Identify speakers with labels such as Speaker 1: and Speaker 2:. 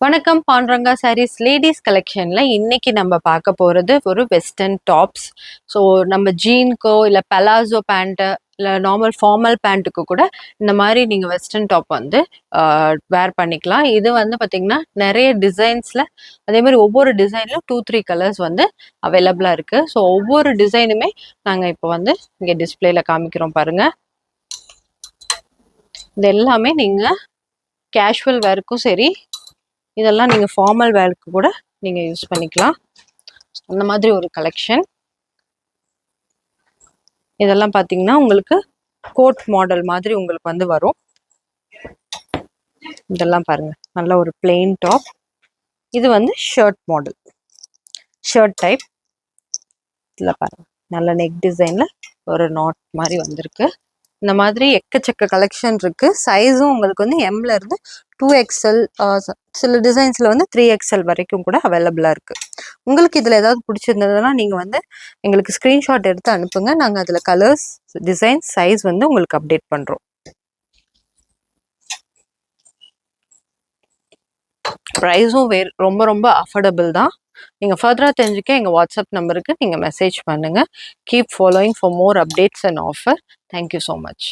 Speaker 1: வணக்கம் பாண்டுரங்கா சாரீஸ் லேடிஸ் கலெக்ஷன்ல இன்னைக்கு நம்ம பார்க்க போறது ஒரு வெஸ்டர்ன் டாப்ஸ். ஸோ நம்ம ஜீனுக்கோ இல்லை பலாசோ பேண்ட்டு இல்லை நார்மல் ஃபார்மல் பேண்ட்டுக்கு கூட இந்த மாதிரி நீங்கள் வெஸ்டர்ன் டாப் வந்து வேர் பண்ணிக்கலாம். இது வந்து பார்த்தீங்கன்னா நிறைய டிசைன்ஸில் அதே மாதிரி ஒவ்வொரு டிசைன்லையும் 2-3 கலர்ஸ் வந்து அவைலபிளாக இருக்குது. ஸோ ஒவ்வொரு டிசைனுமே நாங்கள் இப்போ வந்து இங்கே டிஸ்பிளேல காமிக்கிறோம் பாருங்கள். இது எல்லாமே நீங்கள் கேஷுவல் வேருக்கும் சரி, இதெல்லாம் நீங்கள் ஃபார்மல் வேருக்கு கூட நீங்கள் யூஸ் பண்ணிக்கலாம். அந்த மாதிரி ஒரு கலெக்ஷன். இதெல்லாம் பார்த்தீங்கன்னா உங்களுக்கு கோட் மாடல் மாதிரி உங்களுக்கு வந்து வரும். இதெல்லாம் பாருங்க, நல்ல ஒரு பிளெயின் டாப். இது வந்து ஷர்ட் மாடல், ஷர்ட் டைப். இதில் பாருங்க, நல்ல நெக் டிசைனில் ஒரு நாட் மாதிரி வந்திருக்கு. இந்த மாதிரி எக்கச்சக்க கலெக்ஷன் இருக்கு. சைஸும் உங்களுக்கு வந்து எம்ல இருந்து 2XL, சில டிசைன்ஸ்ல வந்து 3XL வரைக்கும் கூட அவைலபிளா இருக்கு. உங்களுக்கு இதுல ஏதாவது பிடிச்சிருந்ததுன்னா நீங்க வந்து எங்களுக்கு ஸ்கிரீன்ஷாட் எடுத்து அனுப்புங்க. நாங்க அதுல கலர்ஸ், டிசைன், சைஸ் வந்து உங்களுக்கு அப்டேட் பண்றோம். ப்ரைஸும் ரொம்ப ரொம்ப அஃபோர்டபுள் தான். நீங்கள் ஃபர்தராக தெரிஞ்சுக்க எங்கள் வாட்ஸ்அப் நம்பருக்கு நீங்கள் மெசேஜ் பண்ணுங்கள். Keep following for more updates and offer. Thank you so much.